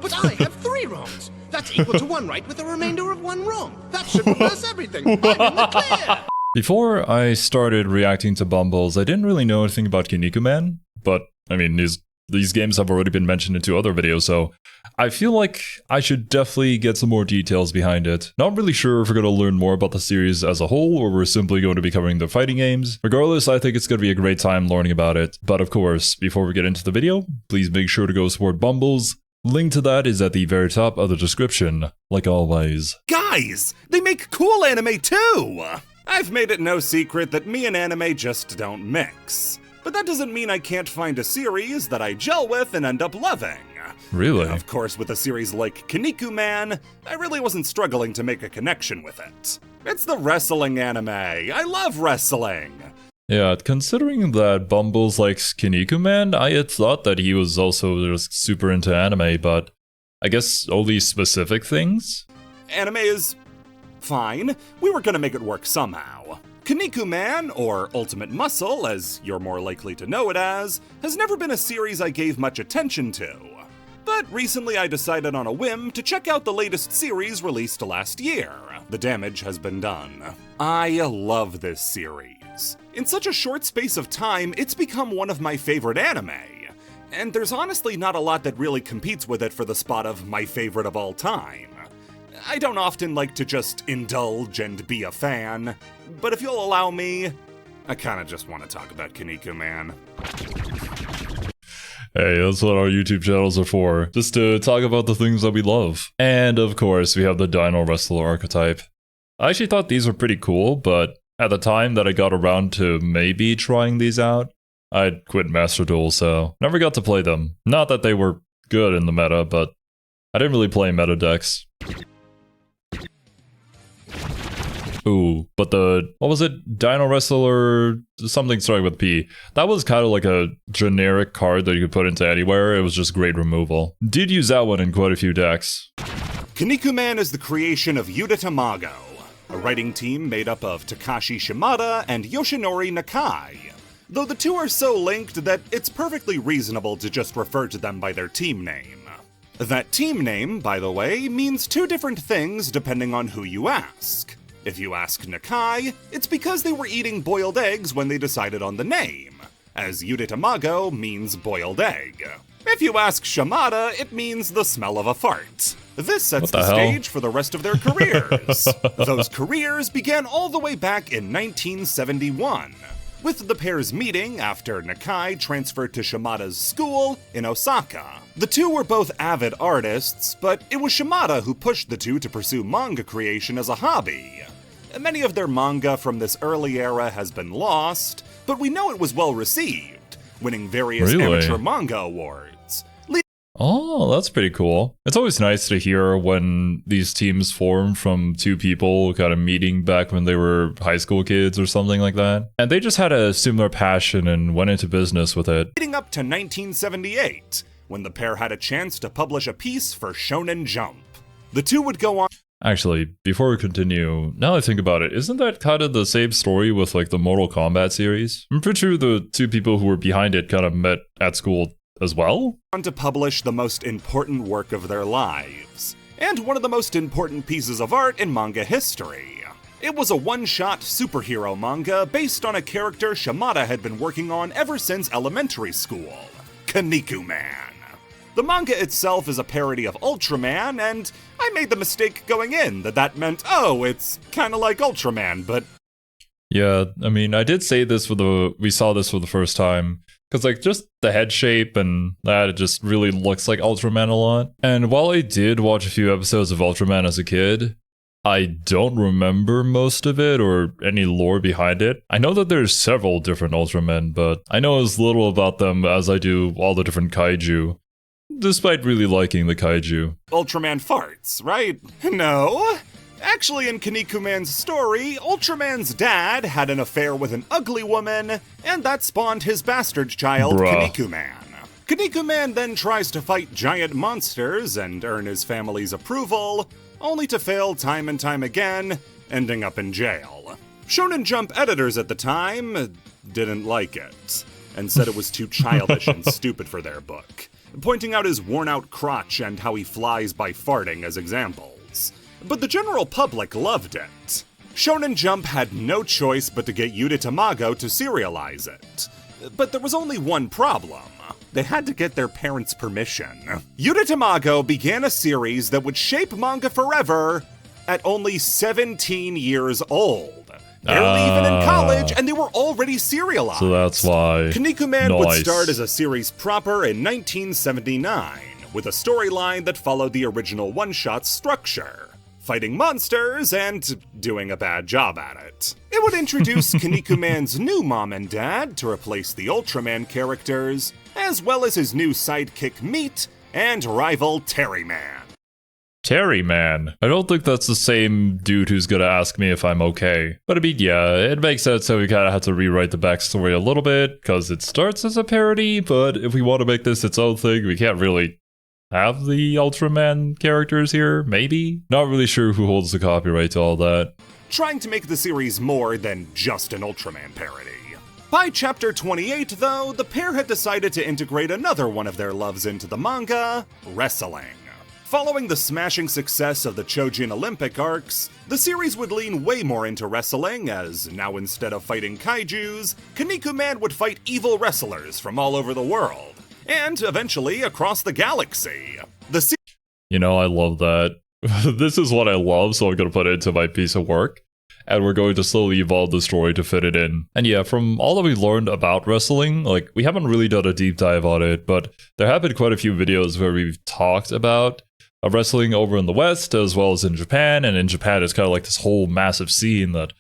But I have 3 wrongs. That's equal to 1 right with a remainder of 1 wrong. That should reverse everything. I'm in the clear. Before I started reacting to Bumbles, I didn't really know anything about Kinnikuman, but I mean, these games have already been mentioned in 2 other videos, so I feel like I should definitely get some more details behind it. Not really sure if we're going to learn more about the series as a whole, or we're simply going to be covering the fighting games. Regardless, I think it's going to be a great time learning about it. But of course, before we get into the video, please make sure to go support Bumbles. Link to that is at the very top of the description, like always. Guys, they make cool anime too! I've made it no secret that me and anime just don't mix. But that doesn't mean I can't find a series that I gel with and end up loving. Really? Of course, with a series like Kinnikuman, I really wasn't struggling to make a connection with it. It's the wrestling anime. I love wrestling. Yeah, considering that Bumbles likes Kinnikuman, I had thought that he was also just super into anime, but I guess only specific things? Anime is fine. We were gonna make it work somehow. Kinnikuman, or Ultimate Muscle, as you're more likely to know it as, has never been a series I gave much attention to. But recently I decided on a whim to check out the latest series released last year. The damage has been done. I love this series. In such a short space of time, it's become one of my favorite anime. And there's honestly not a lot that really competes with it for the spot of my favorite of all time. I don't often like to just indulge and be a fan, but if you'll allow me, I kinda just want to talk about Kinnikuman. Hey, that's what our YouTube channels are for, just to talk about the things that we love. And of course, we have the Dino Wrestler archetype. I actually thought these were pretty cool, but at the time that I got around to maybe trying these out, I'd quit Master Duel, so never got to play them. Not that they were good in the meta, but I didn't really play meta decks. Ooh, but what was it? Dino Wrestler, something starting with P. That was kind of like a generic card that you could put into anywhere. It was just great removal. Did use that one in quite a few decks. Kinnikuman is the creation of Yuta Tamago, a writing team made up of Takashi Shimada and Yoshinori Nakai. Though the two are so linked that it's perfectly reasonable to just refer to them by their team name. That team name, by the way, means 2 different things depending on who you ask. If you ask Nakai, it's because they were eating boiled eggs when they decided on the name, as Yuta Tamago means boiled egg. If you ask Shimada, it means the smell of a fart. This sets the stage for the rest of their careers. Those careers began all the way back in 1971, with the pair's meeting after Nakai transferred to Shimada's school in Osaka. The two were both avid artists, but it was Shimada who pushed the two to pursue manga creation as a hobby. Many of their manga from this early era has been lost, but we know it was well received, winning various amateur manga awards. Oh, that's pretty cool. It's always nice to hear when these teams form from 2 people kind of meeting back when they were high school kids or something like that. And they just had a similar passion and went into business with it. Leading up to 1978, when the pair had a chance to publish a piece for Shonen Jump. The two would go on. Actually, before we continue, now I think about it, isn't that kind of the same story with like the Mortal Kombat series? I'm pretty sure the 2 people who were behind it kind of met at school as well? On to publish the most important work of their lives, and one of the most important pieces of art in manga history. It was a one-shot superhero manga based on a character Shimada had been working on ever since elementary school, Kinnikuman. The manga itself is a parody of Ultraman, and I made the mistake going in that meant, oh, it's kinda like Ultraman, but... Yeah, I mean, I did say this we saw this for the first time, because like just the head shape and that, it just really looks like Ultraman a lot. And while I did watch a few episodes of Ultraman as a kid, I don't remember most of it or any lore behind it. I know that there's several different Ultramen, but I know as little about them as I do all the different kaiju. Despite really liking the kaiju. Ultraman farts, right? No. Actually, in Kinnikuman's story, Ultraman's dad had an affair with an ugly woman, and that spawned his bastard child, Kinnikuman. Kinnikuman then tries to fight giant monsters and earn his family's approval, only to fail time and time again, ending up in jail. Shonen Jump editors at the time didn't like it, and said it was too childish and stupid for their book. pointing out his worn-out crotch and how he flies by farting as examples. But the general public loved it. Shonen Jump had no choice but to get Yuta Tamago to serialize it. But there was only one problem. They had to get their parents' permission. Yuta Tamago began a series that would shape manga forever at only 17 years old. Barely even in college, and they were already serialized. So that's why. Kinnikuman would start as a series proper in 1979, with a storyline that followed the original one-shot structure. Fighting monsters and doing a bad job at it. It would introduce Kinnikuman's new mom and dad to replace the Ultraman characters, as well as his new sidekick Meat and rival Terryman. Terryman. I don't think that's the same dude who's gonna ask me if I'm okay. But I mean, yeah, it makes sense how we kind of had to rewrite the backstory a little bit, because it starts as a parody, but if we want to make this its own thing, we can't really have the Ultraman characters here, maybe? Not really sure who holds the copyright to all that. Trying to make the series more than just an Ultraman parody. By chapter 28, though, the pair had decided to integrate another one of their loves into the manga, wrestling. Following the smashing success of the Chojin Olympic arcs, the series would lean way more into wrestling, as now instead of fighting kaijus, Kinnikuman would fight evil wrestlers from all over the world. And eventually across the galaxy. You know, I love that. This is what I love, so I'm gonna put it into my piece of work. And we're going to slowly evolve the story to fit it in. And yeah, from all that we learned about wrestling, like, we haven't really done a deep dive on it, but there have been quite a few videos where we've talked about wrestling over in the West, as well as in Japan. And in Japan, it's kind of like this whole massive scene that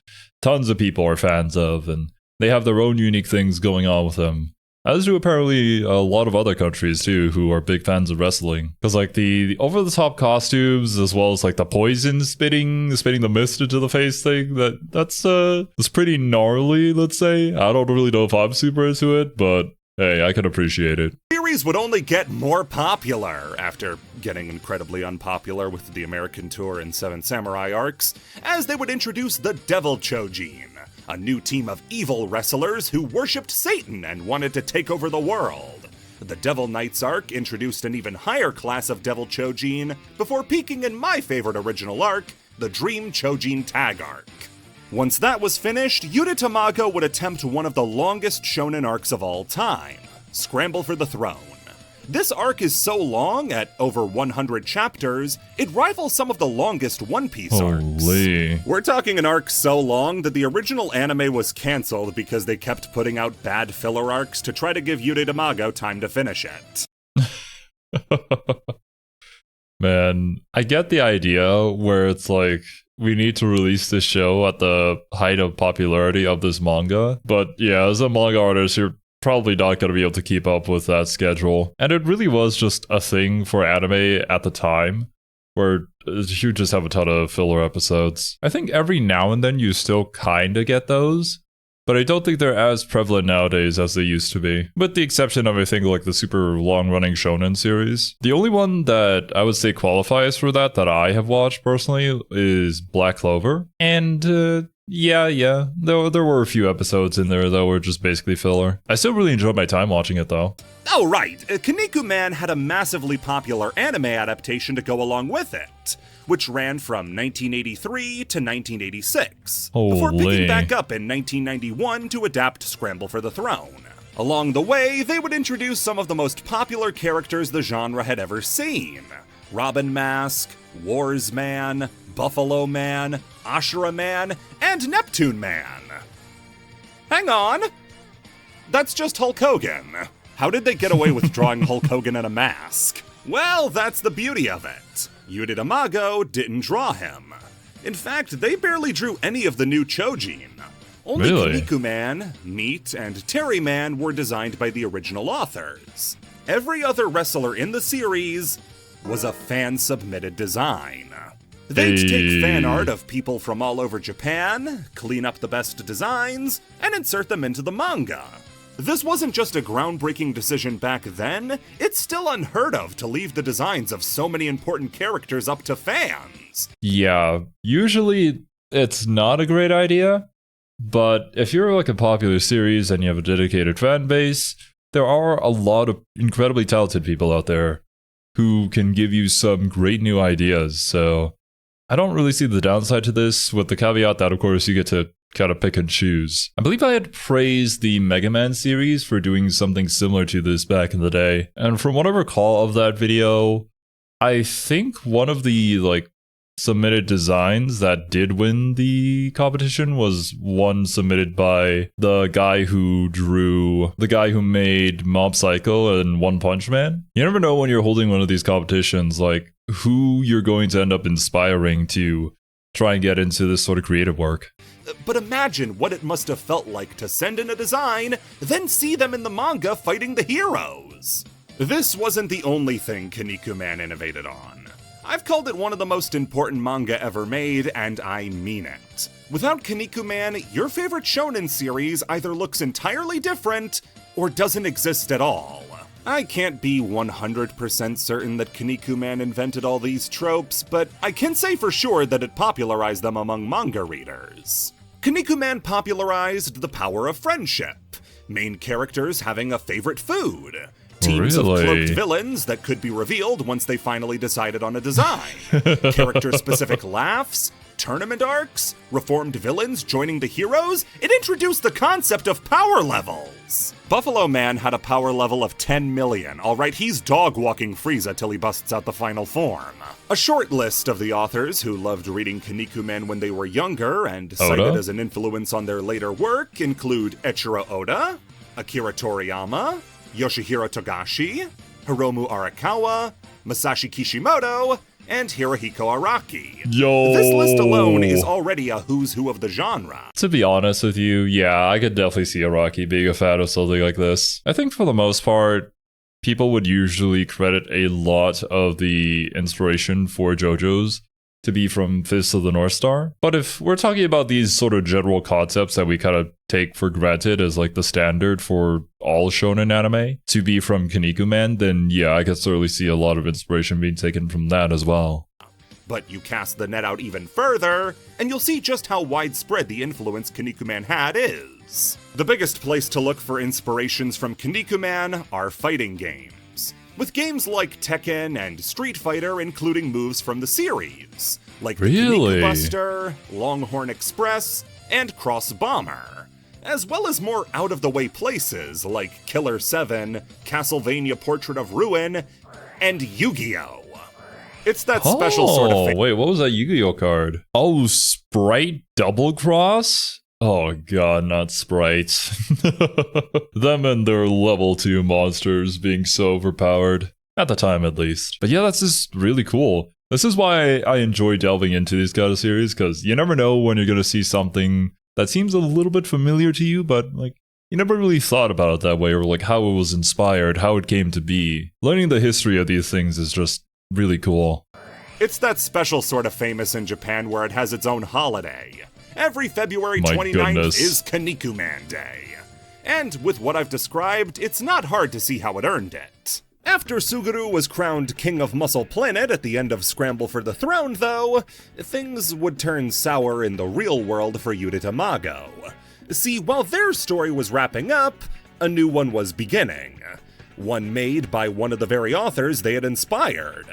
tons of people are fans of, and they have their own unique things going on with them. As do apparently a lot of other countries too, who are big fans of wrestling. Because like the over-the-top costumes, as well as like the poison spitting the mist into the face thing, that's pretty gnarly, let's say. I don't really know if I'm super into it, but hey, I can appreciate it. The series would only get more popular after getting incredibly unpopular with the American Tour and Seven Samurai arcs, as they would introduce the Devil Chojin, a new team of evil wrestlers who worshipped Satan and wanted to take over the world. The Devil Knights arc introduced an even higher class of Devil Chojin, before peaking in my favorite original arc, the Dream Chojin Tag arc. Once that was finished, Yuta Tamago would attempt one of the longest shonen arcs of all time, Scramble for the Throne. This arc is so long, at over 100 chapters, it rivals some of the longest One Piece arcs. We're talking an arc so long that the original anime was cancelled because they kept putting out bad filler arcs to try to give Yuta Tamago time to finish it. Man, I get the idea where it's like, we need to release this show at the height of popularity of this manga, but yeah, as a manga artist, you're probably not going to be able to keep up with that schedule. And it really was just a thing for anime at the time, where you just have a ton of filler episodes. I think every now and then you still kind of get those, but I don't think they're as prevalent nowadays as they used to be, with the exception of, I think, like the super long-running shonen series. The only one that I would say qualifies for that I have watched personally is Black Clover, and yeah, there were a few episodes in there that were just basically filler. I still really enjoyed my time watching it though. Oh right, Kinnikuman had a massively popular anime adaptation to go along with it, which ran from 1983 to 1986, before picking back up in 1991 to adapt Scramble for the Throne. Along the way, they would introduce some of the most popular characters the genre had ever seen. Robin Mask, Wars Man, Buffalo Man, Ashura Man, and Neptune Man. Hang on! That's just Hulk Hogan. How did they get away with drawing Hulk Hogan in a mask? Well, that's the beauty of it. Yuta Tamago didn't draw him. In fact, they barely drew any of the new Chojin. Only Kinnikuman, Meat, and Terryman were designed by the original authors. Every other wrestler in the series was a fan-submitted design. They'd take fan art of people from all over Japan, clean up the best designs, and insert them into the manga. This wasn't just a groundbreaking decision back then, it's still unheard of to leave the designs of so many important characters up to fans. Yeah, usually it's not a great idea, but if you're like a popular series and you have a dedicated fan base, there are a lot of incredibly talented people out there who can give you some great new ideas. So I don't really see the downside to this, with the caveat that, of course, you get to kind of pick and choose. I believe I had praised the Mega Man series for doing something similar to this back in the day. And from what I recall of that video, I think one of the submitted designs that did win the competition was one submitted by the guy who made Mob Psycho and One Punch Man. You never know when you're holding one of these competitions, who you're going to end up inspiring to try and get into this sort of creative work. But imagine what it must have felt like to send in a design, then see them in the manga fighting the heroes. This wasn't the only thing Kinnikuman innovated on. I've called it one of the most important manga ever made, and I mean it. Without Kinnikuman, your favorite shonen series either looks entirely different or doesn't exist at all. I can't be 100% certain that Kinnikuman invented all these tropes, but I can say for sure that it popularized them among manga readers. Kinnikuman popularized the power of friendship, main characters having a favorite food, teams of cloaked villains that could be revealed once they finally decided on a design, character-specific laughs, tournament arcs, reformed villains joining the heroes. It introduced the concept of power levels. Buffalo Man had a power level of 10 million. Alright, he's dog-walking Frieza till he busts out the final form. A short list of the authors who loved reading Kinnikuman when they were younger and cited as an influence on their later work include Eiichiro Oda, Akira Toriyama, Yoshihiro Togashi, Hiromu Arakawa, Masashi Kishimoto, and Hirohiko Araki. This list alone is already a who's who of the genre. To be honest with you, yeah, I could definitely see Araki being a fan of something like this. I think for the most part, people would usually credit a lot of the inspiration for JoJo's to be from Fist of the North Star. But if we're talking about these sort of general concepts that we kind of take for granted as the standard for all shonen anime to be from Kinnikuman, then yeah, I could certainly see a lot of inspiration being taken from that as well. But you cast the net out even further, and you'll see just how widespread the influence Kinnikuman had is. The biggest place to look for inspirations from Kinnikuman are fighting games, with games like Tekken and Street Fighter including moves from the series, like the Kinnikuman Buster, Longhorn Express, and Cross Bomber, as well as more out-of-the-way places like Killer 7, Castlevania Portrait of Ruin, and Yu-Gi-Oh! It's that special sort of thing. Wait, what was that Yu-Gi-Oh card? Oh, Sprite Double Cross? Oh god, not sprites. Them and their level 2 monsters being so overpowered. At the time, at least. But yeah, that's just really cool. This is why I enjoy delving into these kind of series, because you never know when you're going to see something that seems a little bit familiar to you, but you never really thought about it that way, or how it was inspired, how it came to be. Learning the history of these things is just really cool. It's that special sort of famous in Japan where it has its own holiday. Every February 29th is Kinnikuman Day. And with what I've described, it's not hard to see how it earned it. After Suguru was crowned King of Muscle Planet at the end of Scramble for the Throne, though, things would turn sour in the real world for Yuta Tamago. See, while their story was wrapping up, a new one was beginning. One made by one of the very authors they had inspired.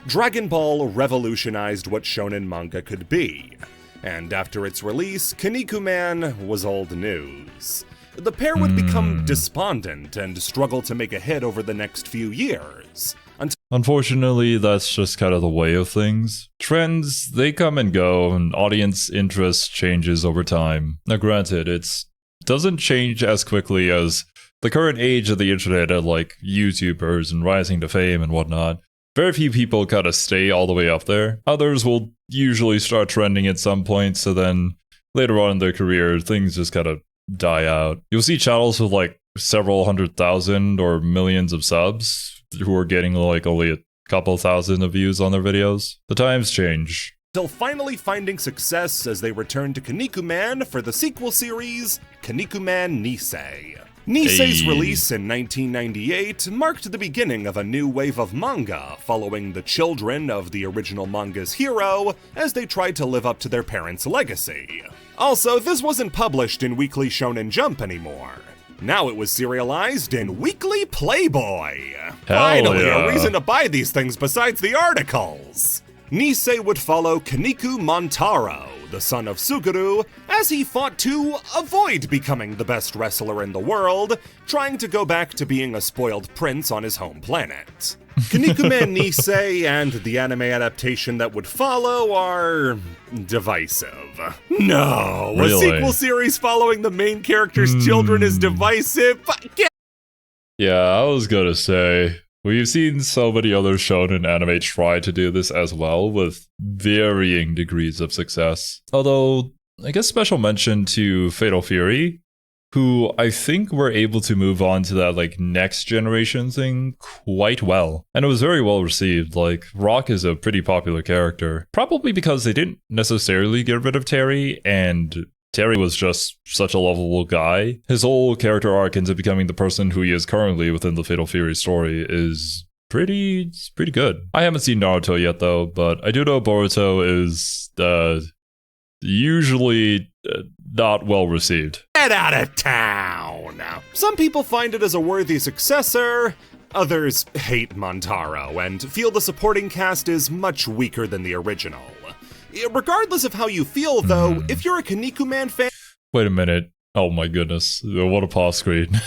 Dragon Ball revolutionized what shonen manga could be. And after its release, Kinnikuman was old news. The pair would become despondent and struggle to make a hit over the next few years. Unfortunately, that's just kind of the way of things. Trends, they come and go, and audience interest changes over time. Now granted, it doesn't change as quickly as the current age of the internet of YouTubers and rising to fame and whatnot. Very few people kind of stay all the way up there. Others will usually start trending at some point, so then later on in their career, things just kind of die out. You'll see channels with several 100,000 or millions of subs who are getting only a couple thousand of views on their videos. The times change. Till finally finding success as they return to Kinnikuman for the sequel series, Kinnikuman Nisei. Nisei's release in 1998 marked the beginning of a new wave of manga following the children of the original manga's hero as they tried to live up to their parents' legacy. Also, this wasn't published in Weekly Shonen Jump anymore. Now it was serialized in Weekly Playboy. Hell Finally, yeah. a reason to buy these things besides the articles. Nisei would follow Kinnikuman, the son of Suguru, as he fought to avoid becoming the best wrestler in the world, trying to go back to being a spoiled prince on his home planet. Kinnikuman Nisei and the anime adaptation that would follow are divisive. No, Really? A sequel series following the main character's children is divisive? Yeah, I was gonna say, we've seen so many other shonen anime try to do this as well, with varying degrees of success. Although, I guess special mention to Fatal Fury, who I think were able to move on to that like next generation thing quite well. And it was very well received. Like, Rock is a pretty popular character. Probably because they didn't necessarily get rid of Terry, and Terry was just such a lovable guy. His whole character arc into becoming the person who he is currently within the Fatal Fury story is pretty good. I haven't seen Naruto yet though, but I do know Boruto is usually not well received. Get out of town! Some people find it as a worthy successor, others hate Montaro and feel the supporting cast is much weaker than the original. Regardless of how you feel though, if you're a Kinnikuman fan— Wait a minute. Oh my goodness. What a pause screen.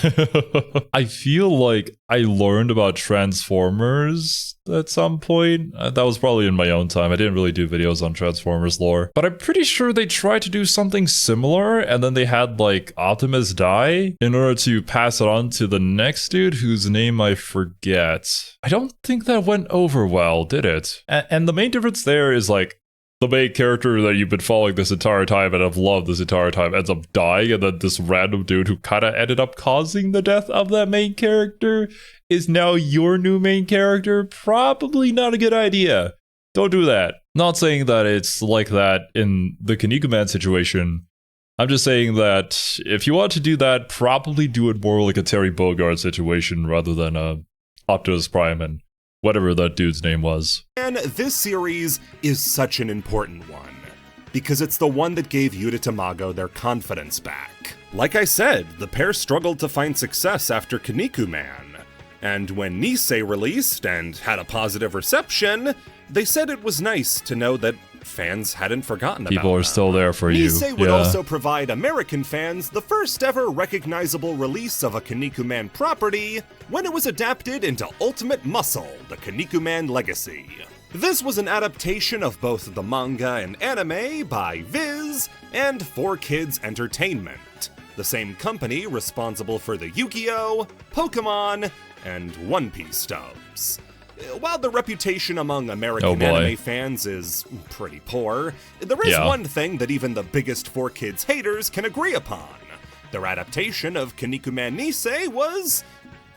I feel like I learned about Transformers at some point. That was probably in my own time. I didn't really do videos on Transformers lore. But I'm pretty sure they tried to do something similar, and then they had like Optimus die in order to pass it on to the next dude whose name I forget. I don't think that went over well, did it? And the main difference there is like, the main character that you've been following this entire time and have loved this entire time ends up dying, and then this random dude who kind of ended up causing the death of that main character is now your new main character. Probably not a good idea. Don't do that. Not saying that it's like that in the Kinnikuman situation. I'm just saying that if you want to do that, probably do it more like a Terry Bogard situation rather than a Optimus Prime and whatever that dude's name was. And this series is such an important one, because it's the one that gave Yuta Tamago their confidence back. Like I said, the pair struggled to find success after Kinnikuman, and when Nisei released and had a positive reception, they said it was nice to know that fans hadn't forgotten about them. People are still there for you. Nisei would also provide American fans the first ever recognizable release of a Kinnikuman property when it was adapted into Ultimate Muscle, the Kinnikuman Legacy. This was an adaptation of both the manga and anime by Viz and 4Kids Entertainment, the same company responsible for the Yu-Gi-Oh!, Pokemon, and One Piece stubs. While the reputation among American anime fans is pretty poor, there is one thing that even the biggest 4Kids haters can agree upon. Their adaptation of Kinnikuman Nisei was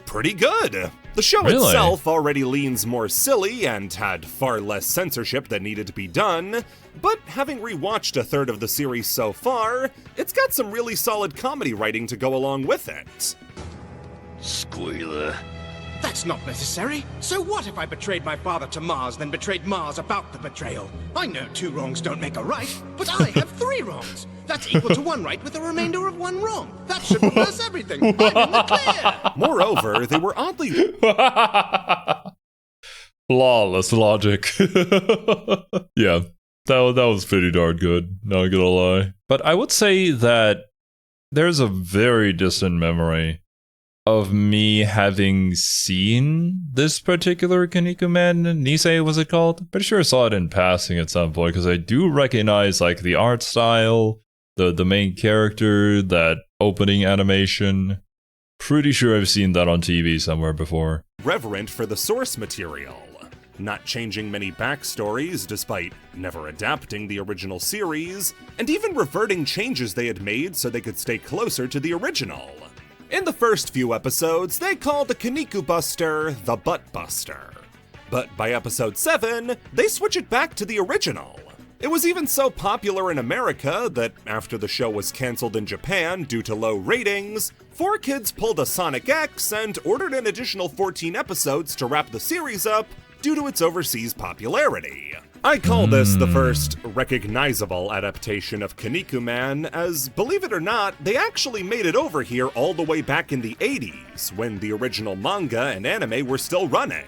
pretty good. The show itself already leans more silly and had far less censorship that needed to be done, but having rewatched a third of the series so far, it's got some really solid comedy writing to go along with it. Squealer. That's not necessary. So what if I betrayed my father to Mars, then betrayed Mars about the betrayal? I know 2 wrongs don't make a right, but I have 3 wrongs. That's equal to 1 right with a remainder of 1 wrong. That should reverse everything. I'm in the clear! Moreover, they were oddly... Flawless logic. Yeah, that was pretty darn good, not gonna lie. But I would say that there's a very distant memory of me having seen this particular Kinnikuman Nisei, was it called? Pretty sure I saw it in passing at some point, because I do recognize like the art style, the main character, that opening animation. Pretty sure I've seen that on TV somewhere before. Reverent for the source material, not changing many backstories despite never adapting the original series, and even reverting changes they had made so they could stay closer to the original. In the first few episodes, they called the Kinniku Buster the Butt Buster. But by episode 7, they switch it back to the original. It was even so popular in America that after the show was cancelled in Japan due to low ratings, 4Kids pulled a Sonic X and ordered an additional 14 episodes to wrap the series up due to its overseas popularity. I call this the first recognizable adaptation of Kinnikuman, as, believe it or not, they actually made it over here all the way back in the 80s, when the original manga and anime were still running.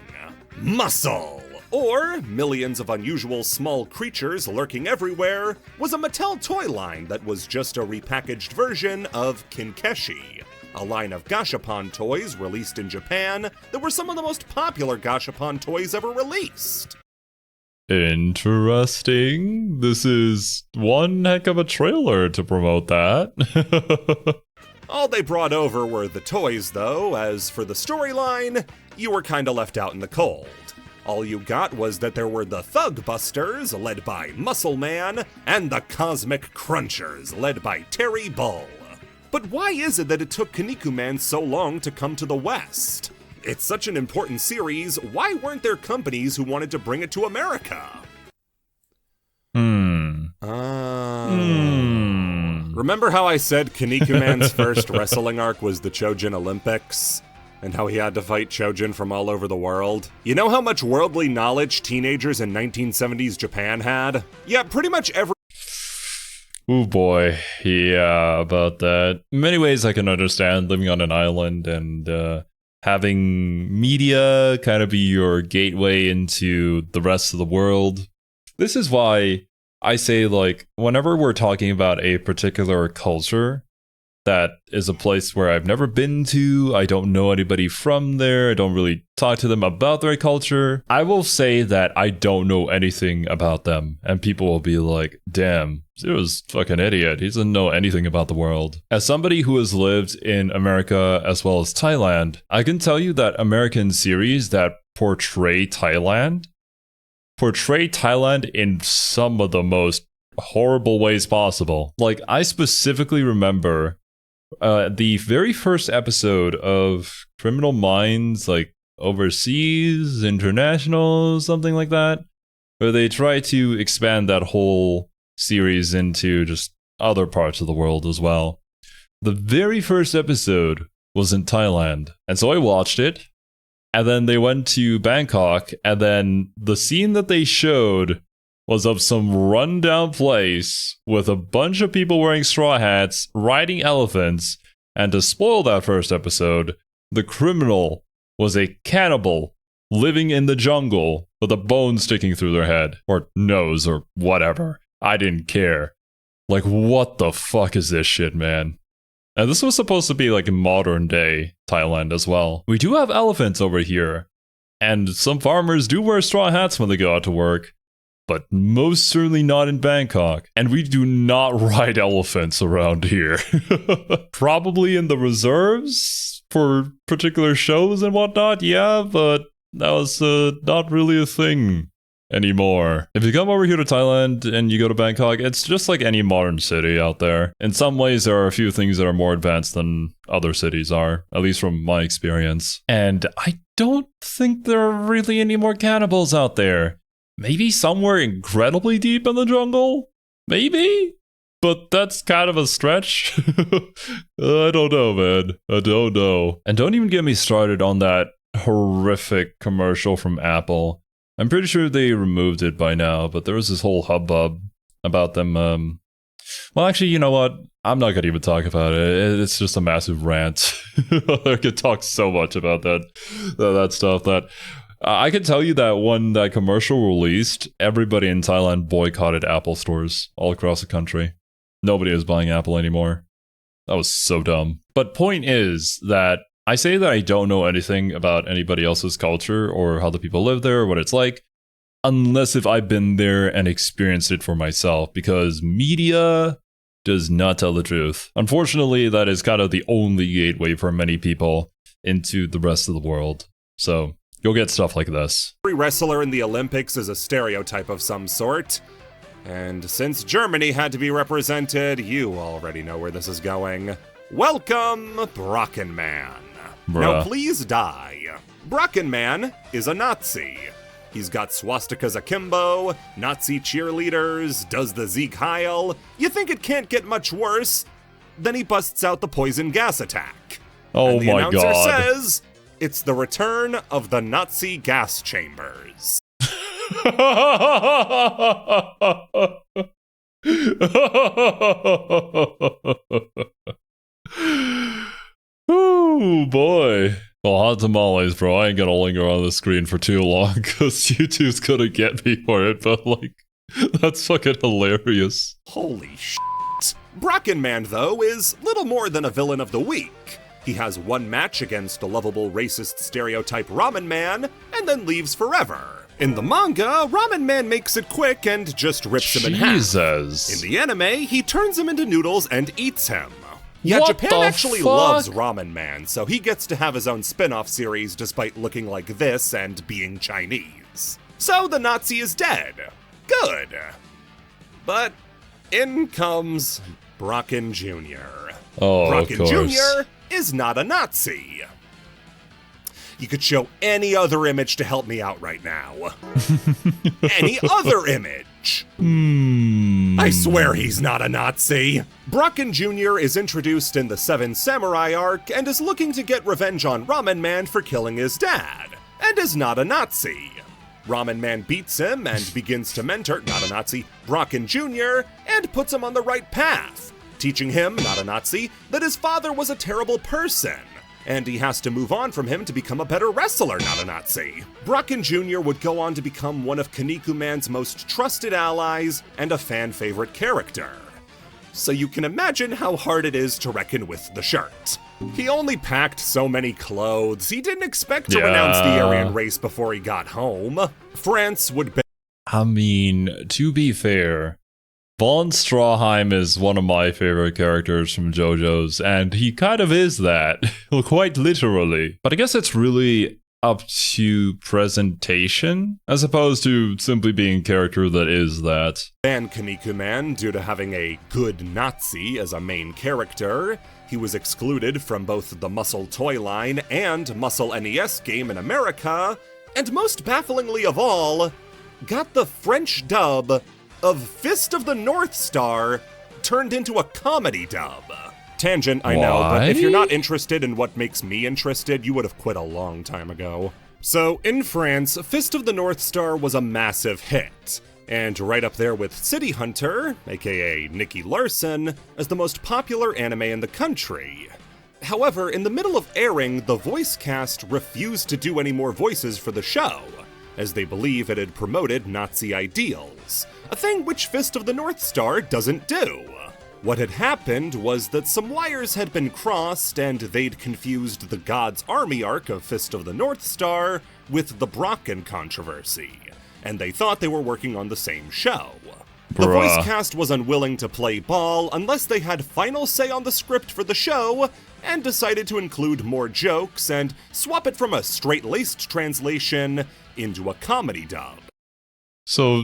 Muscle, or Millions of Unusual Small Creatures Lurking Everywhere, was a Mattel toy line that was just a repackaged version of Kinkeshi, a line of gashapon toys released in Japan that were some of the most popular gashapon toys ever released. Interesting. This is one heck of a trailer to promote that. All they brought over were the toys, though. As for the storyline, you were kinda left out in the cold. All you got was that there were the Thug Busters, led by Muscle Man, and the Cosmic Crunchers, led by Terry Bull. But why is it that it took Kinnikuman so long to come to the West? It's such an important series, why weren't there companies who wanted to bring it to America? Remember how I said Kinnikuman's first wrestling arc was the Chojin Olympics? And how he had to fight Chojin from all over the world? You know how much worldly knowledge teenagers in 1970s Japan had? Yeah, pretty much every— Oh boy, yeah, about that. In many ways I can understand living on an island and having media kind of be your gateway into the rest of the world. This is why I say, like, whenever we're talking about a particular culture that is a place where I've never been to, I don't know anybody from there, I don't really talk to them about their culture, I will say that I don't know anything about them. And people will be like, damn, he was a fucking idiot. He doesn't know anything about the world. As somebody who has lived in America as well as Thailand, I can tell you that American series that portray Thailand in some of the most horrible ways possible. Like, I specifically remember the very first episode of Criminal Minds, like Overseas, International, something like that, where they try to expand that whole series into just other parts of the world as well. The very first episode was in Thailand, and so I watched it, and then they went to Bangkok, and then the scene that they showed was of some rundown place with a bunch of people wearing straw hats, riding elephants, and to spoil that first episode, the criminal was a cannibal living in the jungle with a bone sticking through their head, or nose, or whatever. I didn't care. Like, what the fuck is this shit, man? And this was supposed to be like modern day Thailand as well. We do have elephants over here, and some farmers do wear straw hats when they go out to work, but most certainly not in Bangkok. And we do not ride elephants around here. Probably in the reserves for particular shows and whatnot, yeah, but that was not really a thing anymore. If you come over here to Thailand and you go to Bangkok, it's just like any modern city out there. In some ways, there are a few things that are more advanced than other cities are, at least from my experience. And I don't think there are really any more cannibals out there. Maybe somewhere incredibly deep in the jungle? Maybe? But that's kind of a stretch. I don't know, man. I don't know. And don't even get me started on that horrific commercial from Apple. I'm pretty sure they removed it by now, but there was this whole hubbub about them. Well, actually, you know what? I'm not going to even talk about it. It's just a massive rant. I could talk so much about that stuff that... I can tell you that when that commercial released, everybody in Thailand boycotted Apple stores all across the country. Nobody was buying Apple anymore. That was so dumb. But point is that I say that I don't know anything about anybody else's culture or how the people live there or what it's like, unless if I've been there and experienced it for myself, because media does not tell the truth. Unfortunately, that is kind of the only gateway for many people into the rest of the world. So you'll get stuff like this. Every wrestler in the Olympics is a stereotype of some sort. And since Germany had to be represented, you already know where this is going. Welcome, Brockenman. Bruh. Now please die. Brockenman is a Nazi. He's got swastikas akimbo, Nazi cheerleaders, does the Sieg Heil. You think it can't get much worse? Then he busts out the poison gas attack. Oh and the my announcer god. says, It's the return of the Nazi gas chambers. Oh boy. Well, hot tamales, bro. I ain't gonna linger on the screen for too long because YouTube's gonna get me for it, but like, that's fucking hilarious. Holy shit. Brockenman, though, is little more than a villain of the week. He has one match against a lovable racist stereotype Ramen Man, and then leaves forever. In the manga, Ramen Man makes it quick and just rips him in half. Jesus. In the anime, he turns him into noodles and eats him. Yeah, What Japan the actually fuck? loves Ramen Man, so he gets to have his own spin-off series despite looking like this and being Chinese. So the Nazi is dead. Good. But in comes Brocken Jr. Oh, Brocken of course. Jr. is not a Nazi. You could show any other image to help me out right now. Any other image. I swear he's not a Nazi. Brocken Jr. is introduced in the Seven Samurai arc and is looking to get revenge on Ramen Man for killing his dad, and is not a Nazi. Ramen Man beats him and begins to mentor, not a Nazi, Brocken Jr., and puts him on the right path, teaching him, not a Nazi, that his father was a terrible person, and he has to move on from him to become a better wrestler, not a Nazi. Brocken Jr. would go on to become one of Kinnikuman's most trusted allies and a fan-favorite character. So you can imagine how hard it is to reckon with the shirt. He only packed so many clothes, he didn't expect to renounce the Aryan race before he got home. France would be— I mean, to be fair, Von Strawheim is one of my favorite characters from JoJo's, and he kind of is that, quite literally. But I guess it's really up to presentation, as opposed to simply being a character that is that. ban Kinnikuman due to having a good Nazi as a main character. He was excluded from both the Muscle toy line and Muscle NES game in America, and most bafflingly of all, got the French dub of Fist of the North Star turned into a comedy dub. Tangent, I know, but if you're not interested in what makes me interested, you would have quit a long time ago. So, in France, Fist of the North Star was a massive hit, and right up there with City Hunter, aka Nicky Larson, as the most popular anime in the country. However, in the middle of airing, the voice cast refused to do any more voices for the show, as they believe it had promoted Nazi ideals, a thing which Fist of the North Star doesn't do. What had happened was that some wires had been crossed and they'd confused the God's Army arc of Fist of the North Star with the Brocken controversy, and they thought they were working on the same show. The voice cast was unwilling to play ball unless they had final say on the script for the show, and decided to include more jokes and swap it from a straight-laced translation into a comedy dub. So,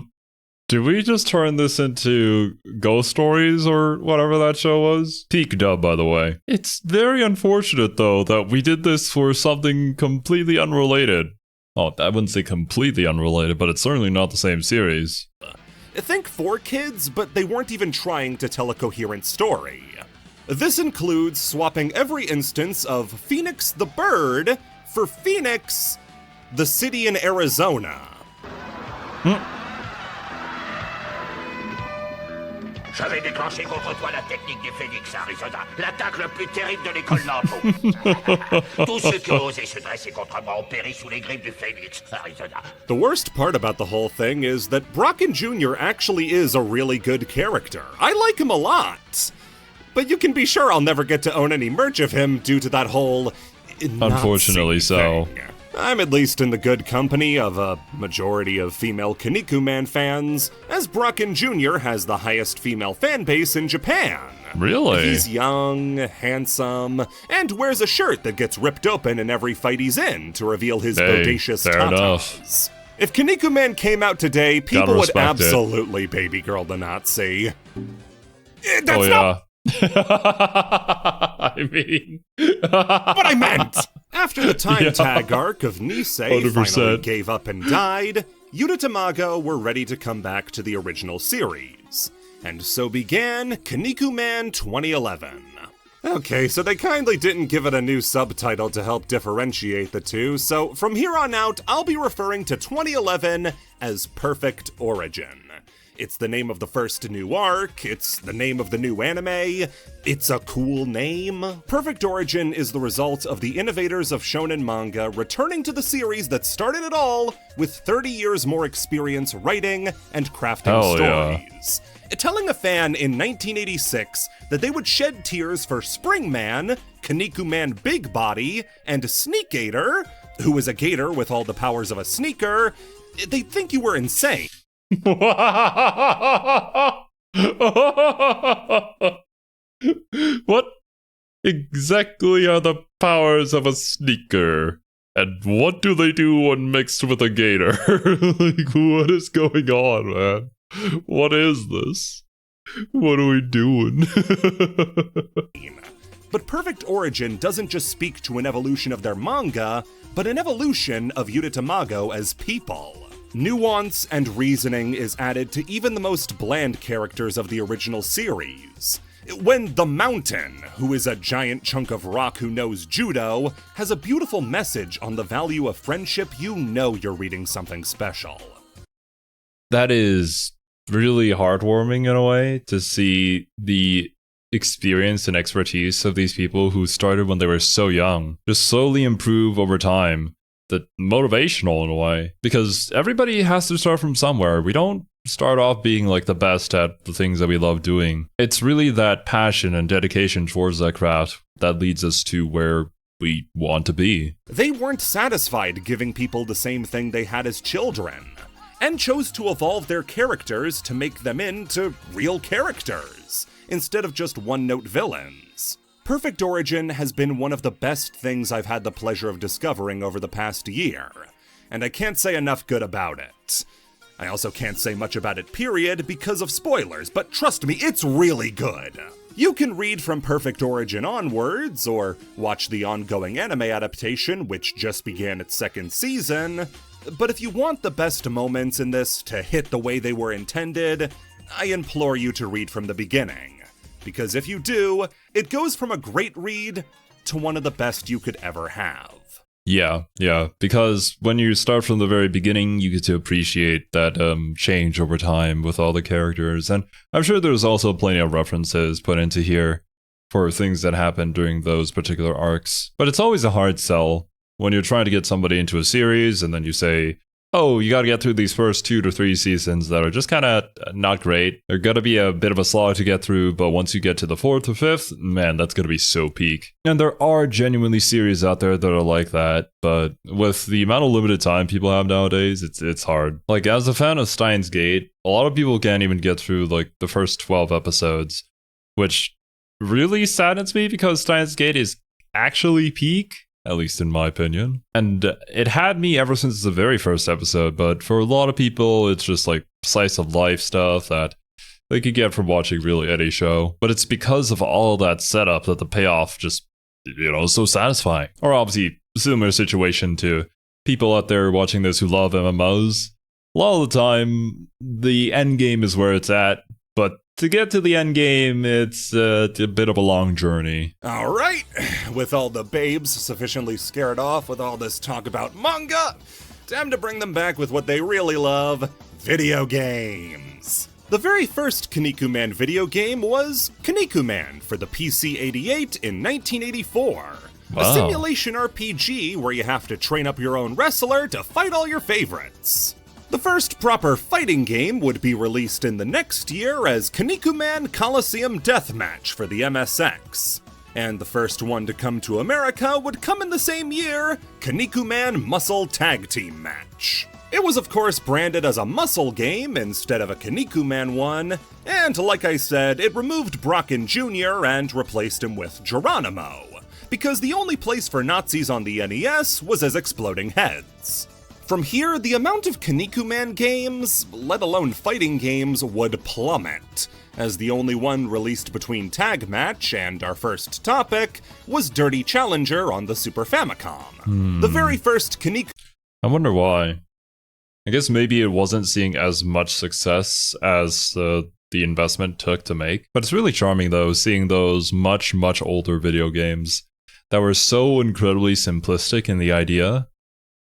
did we just turn this into Ghost Stories or whatever that show was? Peak dub, by the way. It's very unfortunate, though, that we did this for something completely unrelated. Oh, I wouldn't say completely unrelated, but it's certainly not the same series. Think 4Kids, but they weren't even trying to tell a coherent story. This includes swapping every instance of Phoenix the Bird for Phoenix, the city in Arizona. J'avais déclenché contre toi la technique du phénix, Arizona. L'attaque le plus terrible de l'école Lampo. Tous ceux qui ont osé se dresser contre moi ont péri sous les griffes du phénix, Arizona. The worst part about the whole thing is that Brocken Jr. actually is a really good character. I like him a lot. But you can be sure I'll never get to own any merch of him due to that whole Unfortunately so. thing. I'm at least in the good company of a majority of female Kinnikuman fans, as Brocken Jr. has the highest female fan base in Japan. Really? He's young, handsome, and wears a shirt that gets ripped open in every fight he's in to reveal his bodacious fair enough. tatas. If Kinnikuman came out today, people would respect it. absolutely baby girl the Nazi. That's Oh, not yeah. I mean... what I meant! After the time tag arc of Nisei 100%. finally gave up and died, Yuta Tamago were ready to come back to the original series. And so began Kinnikuman 2011. Okay, so they kindly didn't give it a new subtitle to help differentiate the two, so from here on out, I'll be referring to 2011 as Perfect Origin. It's the name of the first new arc, it's the name of the new anime, it's a cool name. Perfect Origin is the result of the innovators of shonen manga returning to the series that started it all with 30 years more experience writing and crafting stories. Telling a fan in 1986 that they would shed tears for Springman, Kinnikuman Big Body, and Sneakator, who is a gator with all the powers of a sneaker, they'd think you were insane. What exactly are the powers of a sneaker? And what do they do when mixed with a gator? Like, what is going on, man? What is this? What are we doing? But Perfect Origin doesn't just speak to an evolution of their manga, but an evolution of Yuta Tamago as people. Nuance and reasoning is added to even the most bland characters of the original series. When the Mountain, who is a giant chunk of rock who knows judo, has a beautiful message on the value of friendship, you know you're reading something special. That is really heartwarming in a way to see the experience and expertise of these people who started when they were so young just slowly improve over time. That motivational in a way, because everybody has to start from somewhere. We don't start off being like the best at the things that we love doing. It's really that passion and dedication towards that craft that leads us to where we want to be. They weren't satisfied giving people the same thing they had as children, and chose to evolve their characters to make them into real characters, instead of just one-note villains. Perfect Origin has been one of the best things I've had the pleasure of discovering over the past year, and I can't say enough good about it. I also can't say much about it, period, because of spoilers, but trust me, it's really good. You can read from Perfect Origin onwards, or watch the ongoing anime adaptation, which just began its second season, but if you want the best moments in this to hit the way they were intended, I implore you to read from the beginning. Because if you do, it goes from a great read to one of the best you could ever have. Yeah, because when you start from the very beginning, you get to appreciate that change over time with all the characters, and I'm sure there's also plenty of references put into here for things that happened during those particular arcs. But it's always a hard sell when you're trying to get somebody into a series, and then you say, oh, you gotta get through these first 2 to 3 seasons that are just kinda not great. They're gonna be a bit of a slog to get through, but once you get to the 4th or 5th, man, that's gonna be so peak. And there are genuinely series out there that are like that, but with the amount of limited time people have nowadays, it's hard. Like, as a fan of Steins Gate, a lot of people can't even get through, like, the first 12 episodes, which really saddens me because Steins Gate is actually peak. At least in my opinion. And it had me ever since the very first episode, but for a lot of people, it's just like slice of life stuff that they could get from watching really any show. But it's because of all that setup that the payoff just, is so satisfying. Or obviously, similar situation to people out there watching this who love MMOs. A lot of the time, the end game is where it's at, but to get to the end game, it's a bit of a long journey. Alright, with all the babes sufficiently scared off with all this talk about manga, time to bring them back with what they really love, video games. The very first Kinnikuman video game was Kinnikuman for the PC-88 in 1984. Wow. A simulation RPG where you have to train up your own wrestler to fight all your favorites. The first proper fighting game would be released in the next year as Kinnikuman Coliseum Deathmatch for the MSX. And the first one to come to America would come in the same year, Kinnikuman Muscle Tag Team Match. It was of course branded as a muscle game instead of a Kinnikuman one, and like I said, it removed Brocken Jr. and replaced him with Geronimo, because the only place for Nazis on the NES was as exploding heads. From here, the amount of Kinnikuman games, let alone fighting games, would plummet, as the only one released between Tag Match and our first topic was Dirty Challenger on the Super Famicom. The very first I wonder why. I guess maybe it wasn't seeing as much success as the the investment took to make. But it's really charming though, seeing those much, much older video games that were so incredibly simplistic in the idea,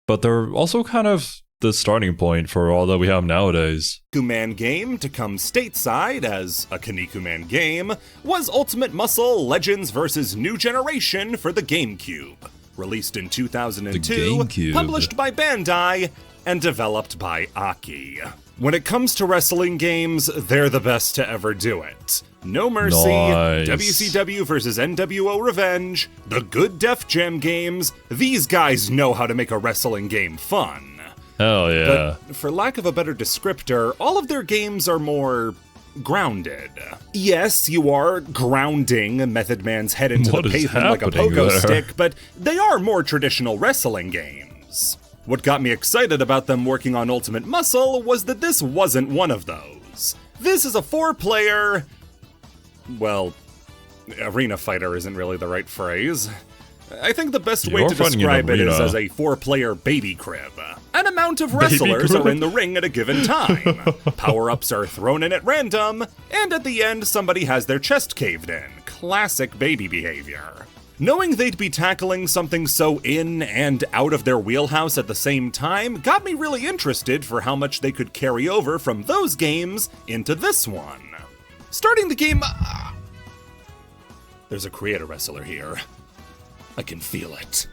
but they're also kind of the starting point for all that we have nowadays. Kinnikuman game to come stateside as a Kinnikuman game was Ultimate Muscle Legends vs. New Generation for the GameCube. Released in 2002, published by Bandai, and developed by Aki. When it comes to wrestling games, they're the best to ever do it. No Mercy, Nice. WCW vs. NWO Revenge, the good Def Jam games, these guys know how to make a wrestling game fun. Hell yeah. But for lack of a better descriptor, all of their games are more grounded. Yes, you are grounding Method Man's head into What the is pavement like a happening pogo there? stick, but they are more traditional wrestling games. What got me excited about them working on Ultimate Muscle was that this wasn't one of those. This is a 4-player... well, arena fighter isn't really the right phrase. I think the best way You're to fighting an describe it is arena. as a 4-player baby crib. An amount of wrestlers crib? are in the ring at a given time. Power-ups are thrown in at random, and at the end somebody has their chest caved in. Classic baby behavior. Knowing they'd be tackling something so in and out of their wheelhouse at the same time got me really interested for how much they could carry over from those games into this one. Starting the game... There's a creator wrestler here. I can feel it.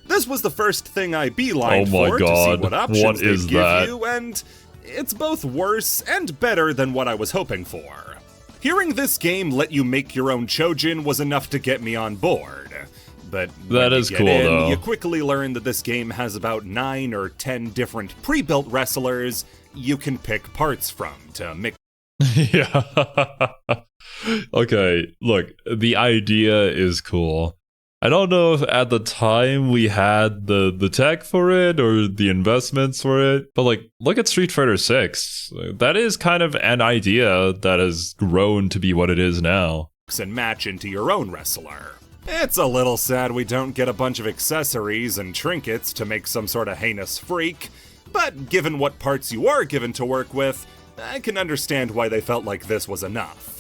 This was the first thing I beelined Oh my for to see God, what options what they'd is give that? you, and it's both worse and better than what I was hoping for. Hearing this game let you make your own Chojin was enough to get me on board. But That when you is get cool, in, though. you quickly learn that this game has about 9 or 10 different pre-built wrestlers you can pick parts from to mix. Yeah. Okay, look, the idea is cool. I don't know if at the time we had the tech for it or the investments for it, but like, look at Street Fighter 6. That is kind of an idea that has grown to be what it is now. And match into your own wrestler. It's a little sad we don't get a bunch of accessories and trinkets to make some sort of heinous freak, but given what parts you are given to work with, I can understand why they felt like this was enough.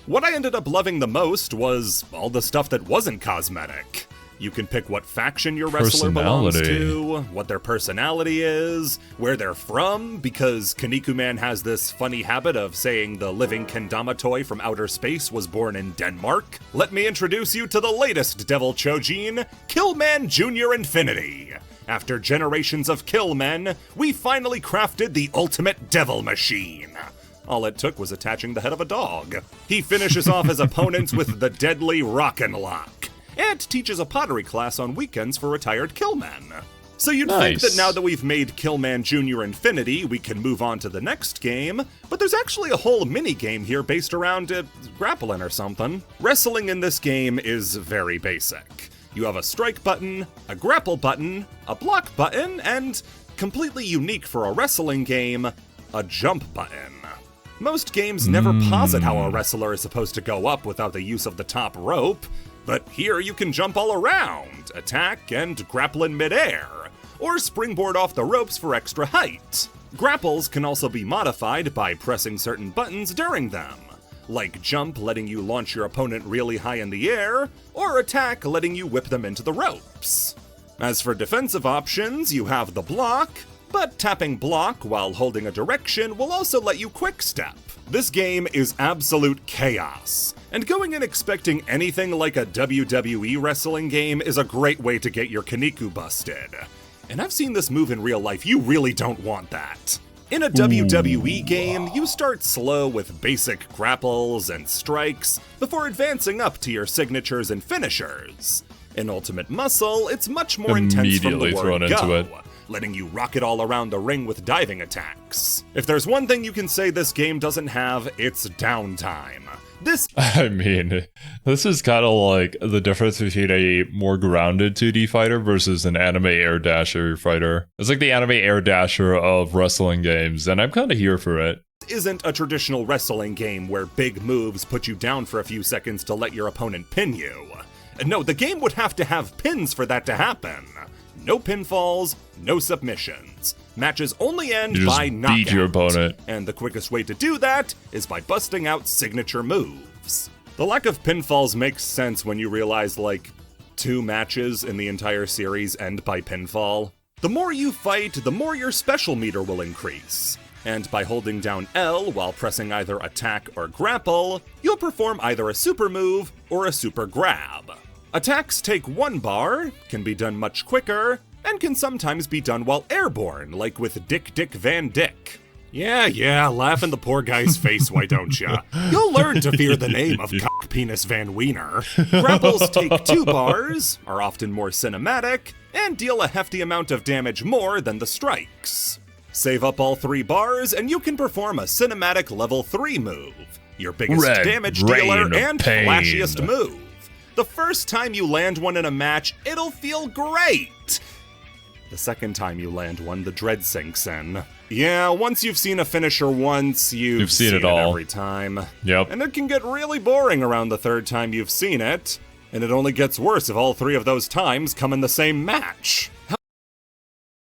What I ended up loving the most was all the stuff that wasn't cosmetic. You can pick what faction your wrestler belongs to, what their personality is, where they're from, because Kinnikuman has this funny habit of saying the living kendama toy from outer space was born in Denmark. Let me introduce you to the latest Devil Chojin, Killman Jr. Infinity. After generations of Killmen, we finally crafted the ultimate devil machine. All it took was attaching the head of a dog. He finishes off his opponents with the deadly Rockin' Lock, and teaches a pottery class on weekends for retired Killmen. So you'd think Nice. that now that we've made Killman Jr. Infinity, we can move on to the next game, but there's actually a whole mini-game here based around grappling or something. Wrestling in this game is very basic. You have a strike button, a grapple button, a block button, and, completely unique for a wrestling game, a jump button. Most games never posit how a wrestler is supposed to go up without the use of the top rope, but here you can jump all around, attack, and grapple in midair, or springboard off the ropes for extra height. Grapples can also be modified by pressing certain buttons during them, like jump letting you launch your opponent really high in the air, or attack letting you whip them into the ropes. As for defensive options, you have the block, but tapping block while holding a direction will also let you quick step. This game is absolute chaos, and going in expecting anything like a WWE wrestling game is a great way to get your Kinniku busted. And I've seen this move in real life, you really don't want that. In a WWE game, you start slow with basic grapples and strikes before advancing up to your signatures and finishers. In Ultimate Muscle, it's much more intense from the Immediately word thrown into go, it. letting you rocket all around the ring with diving attacks. If there's one thing you can say this game doesn't have, it's downtime. This I mean, this is kind of like the difference between a more grounded 2D fighter versus an anime air dasher fighter. It's like the anime air dasher of wrestling games, and I'm kind of here for it. isn't a traditional wrestling game where big moves put you down for a few seconds to let your opponent pin you. No, the game would have to have pins for that to happen. No pinfalls, no submissions. Matches only end You just by knockout. beat your opponent. And the quickest way to do that is by busting out signature moves. The lack of pinfalls makes sense when you realize, like, 2 matches in the entire series end by pinfall. The more you fight, the more your special meter will increase. And by holding down L while pressing either attack or grapple, you'll perform either a super move or a super grab. Attacks take 1 bar, can be done much quicker, and can sometimes be done while airborne, like with Dick Dick Van Dick. Yeah, laugh in the poor guy's face, why don't ya? You'll learn to fear the name of Cock Penis Van Wiener. Grapples take 2 bars, are often more cinematic, and deal a hefty amount of damage more than the strikes. Save up all 3 bars, and you can perform a cinematic level 3 move, your biggest Red damage Rain dealer of and Pain. flashiest move. The first time you land one in a match, it'll feel great! The second time you land one, the dread sinks in. Yeah, once you've seen a finisher once, you've seen it all every time. Yep. And it can get really boring around the 3rd time you've seen it, and it only gets worse if all 3 of those times come in the same match.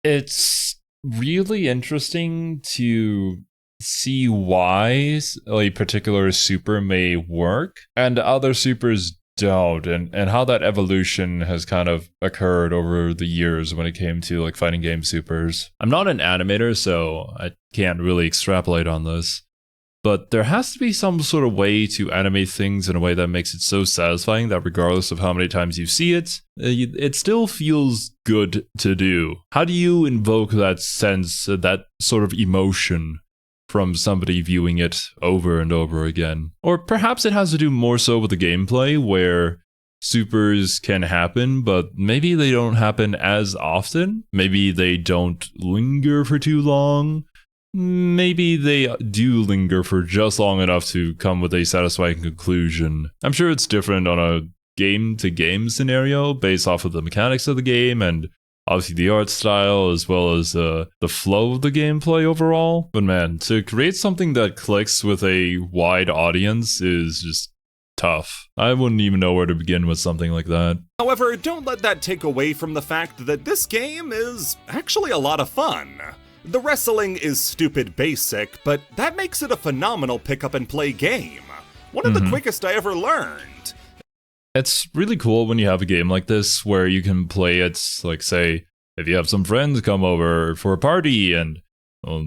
It's really interesting to see why a particular super may work and other supers don't, and how that evolution has kind of occurred over the years when it came to like fighting game supers. I'm not an animator, so I can't really extrapolate on this, but there has to be some sort of way to animate things in a way that makes it so satisfying that regardless of how many times you see it, it still feels good to do. How do you invoke that sense, that sort of emotion from somebody viewing it over and over again? Or perhaps it has to do more so with the gameplay, where supers can happen, but maybe they don't happen as often. Maybe they don't linger for too long. Maybe they do linger for just long enough to come with a satisfying conclusion. I'm sure it's different on a game-to-game scenario based off of the mechanics of the game and obviously the art style as well as the flow of the gameplay overall. But man, to create something that clicks with a wide audience is just tough. I wouldn't even know where to begin with something like that. However, don't let that take away from the fact that this game is actually a lot of fun. The wrestling is stupid basic, but that makes it a phenomenal pick-up-and-play game. One of the quickest I ever learned. It's really cool when you have a game like this where you can play it, like say, if you have some friends come over for a party and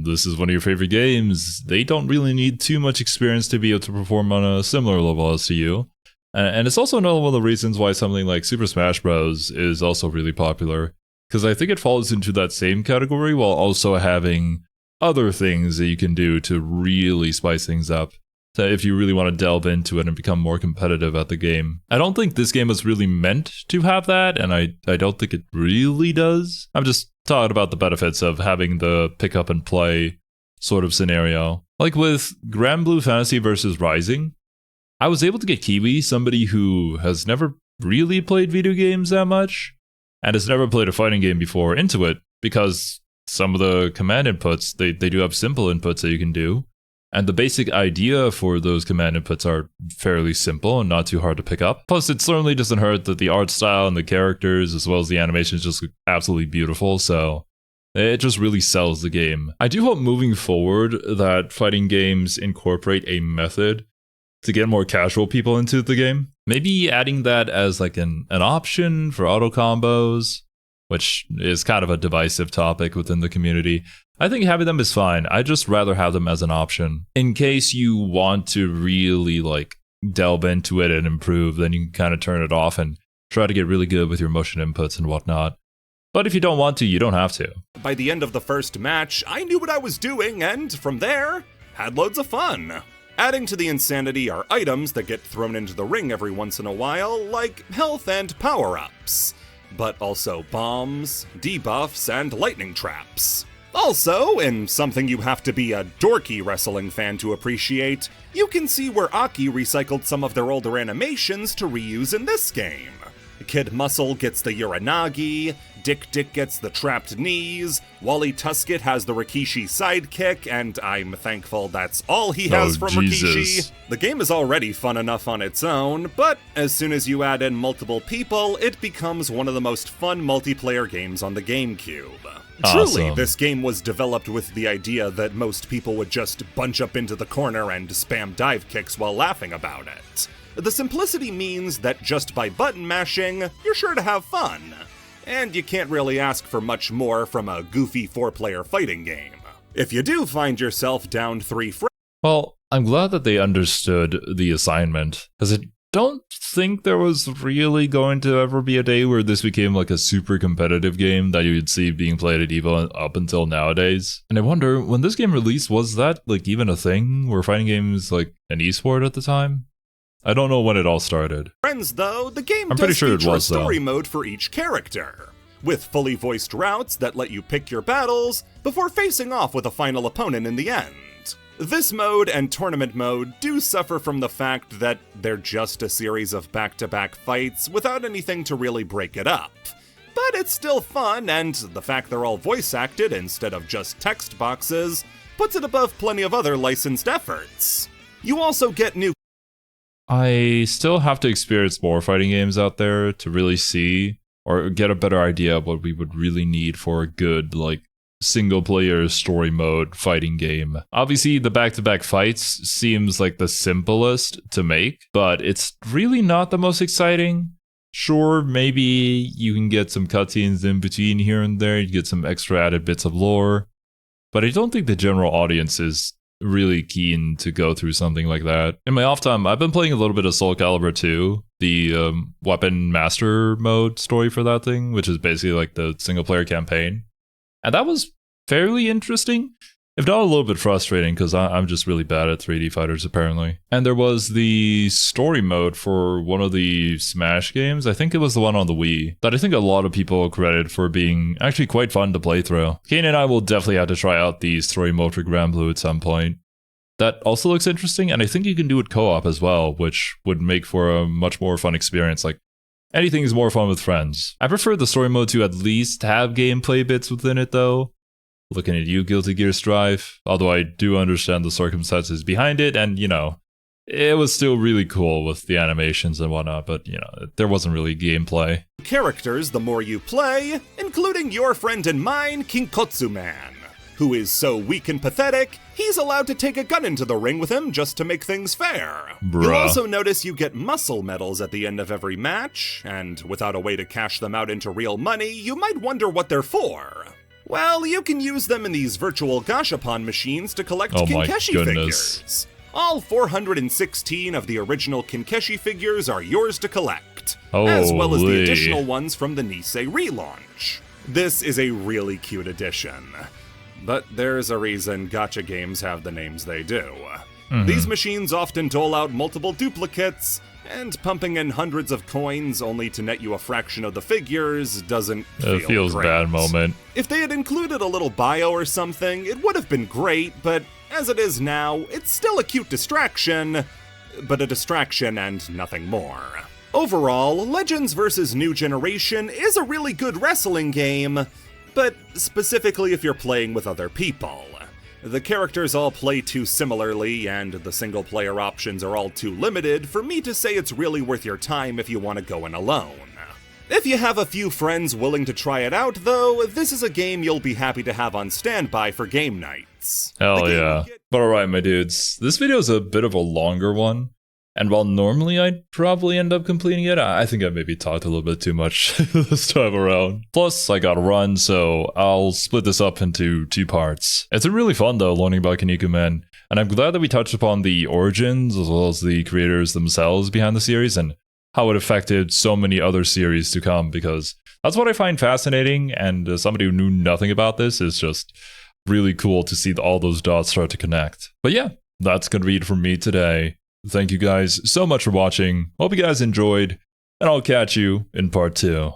this is one of your favorite games, they don't really need too much experience to be able to perform on a similar level as to you. And it's also another one of the reasons why something like Super Smash Bros. Is also really popular, because I think it falls into that same category while also having other things that you can do to really spice things up. So if you really want to delve into it and become more competitive at the game. I don't think this game was really meant to have that, and I don't think it really does. I'm just talking about the benefits of having the pick up and play sort of scenario. Like with Grand Blue Fantasy vs. Rising, I was able to get Kiwi, somebody who has never really played video games that much, and has never played a fighting game before, into it, because some of the command inputs, they do have simple inputs that you can do. And the basic idea for those command inputs are fairly simple and not too hard to pick up. Plus, it certainly doesn't hurt that the art style and the characters, as well as the animations, just look absolutely beautiful. So it just really sells the game. I do hope moving forward that fighting games incorporate a method to get more casual people into the game. Maybe adding that as like an option for auto combos, which is kind of a divisive topic within the community. I think having them is fine. I'd just rather have them as an option. In case you want to really like delve into it and improve, then you can kind of turn it off and try to get really good with your motion inputs and whatnot. But if you don't want to, you don't have to. By the end of the first match, I knew what I was doing, and from there, had loads of fun. Adding to the insanity are items that get thrown into the ring every once in a while, like health and power-ups. But also bombs, debuffs, and lightning traps. Also, in something you have to be a dorky wrestling fan to appreciate, you can see where Aki recycled some of their older animations to reuse in this game. Kid Muscle gets the Uranagi, Dick Dick gets the trapped knees, Wally Tuskett has the Rikishi sidekick, and I'm thankful that's all he has from Jesus. Rikishi. The game is already fun enough on its own, but as soon as you add in multiple people, it becomes one of the most fun multiplayer games on the GameCube. Truly, Awesome. this game was developed with the idea that most people would just bunch up into the corner and spam dive kicks while laughing about it. The simplicity means that just by button mashing, you're sure to have fun. And you can't really ask for much more from a goofy 4-player fighting game. If you do find yourself down 3 frames, Well, I'm glad that they understood the assignment, because I don't think there was really going to ever be a day where this became like a super competitive game that you would see being played at EVO up until nowadays. And I wonder, when this game released, was that like even a thing? Were fighting games like an esport at the time? I don't know when it all started. though, the game I'm pretty does sure it feature was, a story mode for each character, with fully voiced routes that let you pick your battles before facing off with a final opponent in the end. This mode and tournament mode do suffer from the fact that they're just a series of back-to-back fights without anything to really break it up. But it's still fun, and the fact they're all voice-acted instead of just text boxes puts it above plenty of other licensed efforts. You also get new I still have to experience more fighting games out there to really see or get a better idea of what we would really need for a good, like, single-player story mode fighting game. Obviously, the back-to-back fights seems like the simplest to make, but it's really not the most exciting. Sure, maybe you can get some cutscenes in between here and there, you get some extra added bits of lore, but I don't think the general audience is really keen to go through something like that. In my off time, I've been playing a little bit of Soul Calibur 2, the weapon master mode story for that thing, which is basically like the single-player campaign. And that was fairly interesting, if not a little bit frustrating, because I'm just really bad at 3D fighters, apparently. And there was the story mode for one of the Smash games, I think it was the one on the Wii, that I think a lot of people credit for being actually quite fun to play through. Kane and I will definitely have to try out the story mode for Grand Blue at some point. That also looks interesting, and I think you can do it co-op as well, which would make for a much more fun experience. Like, anything is more fun with friends. I prefer the story mode to at least have gameplay bits within it, though. Looking at you, Guilty Gear Strive, although I do understand the circumstances behind it, and, you know, it was still really cool with the animations and whatnot, but, you know, there wasn't really gameplay. characters the more you play, including your friend and mine, Kinkotsu-man, who is so weak and pathetic, he's allowed to take a gun into the ring with him just to make things fair. Bruh. You'll also notice you get muscle medals at the end of every match, and without a way to cash them out into real money, you might wonder what they're for. Well, you can use them in these virtual gashapon machines to collect Oh my Kinkeshi goodness. figures. All 416 of the original Kinkeshi figures are yours to collect, as well as the Holy. additional ones from the Nisei relaunch. This is a really cute addition. But there's a reason gacha games have the names they do. These machines often dole out multiple duplicates, and pumping in hundreds of coins only to net you a fraction of the figures doesn't It feels great. bad moment. If they had included a little bio or something, it would have been great, but as it is now, it's still a cute distraction, but a distraction and nothing more. Overall, Legends vs. New Generation is a really good wrestling game, but specifically if you're playing with other people. The characters all play too similarly, and the single-player options are all too limited for me to say it's really worth your time if you want to go in alone. If you have a few friends willing to try it out, though, this is a game you'll be happy to have on standby for game nights. The Hell game yeah. will get- But alright, my dudes, this video is a bit of a longer one. And while normally I'd probably end up completing it, I think I maybe talked a little bit too much this time around. Plus, I gotta run, so I'll split this up into 2 parts. It's been really fun though, learning about Kinnikuman, and I'm glad that we touched upon the origins as well as the creators themselves behind the series and how it affected so many other series to come, because that's what I find fascinating, and as somebody who knew nothing about this, is just really cool to see all those dots start to connect. But yeah, that's gonna be it from me today. Thank you guys so much for watching. Hope you guys enjoyed, and I'll catch you in part 2.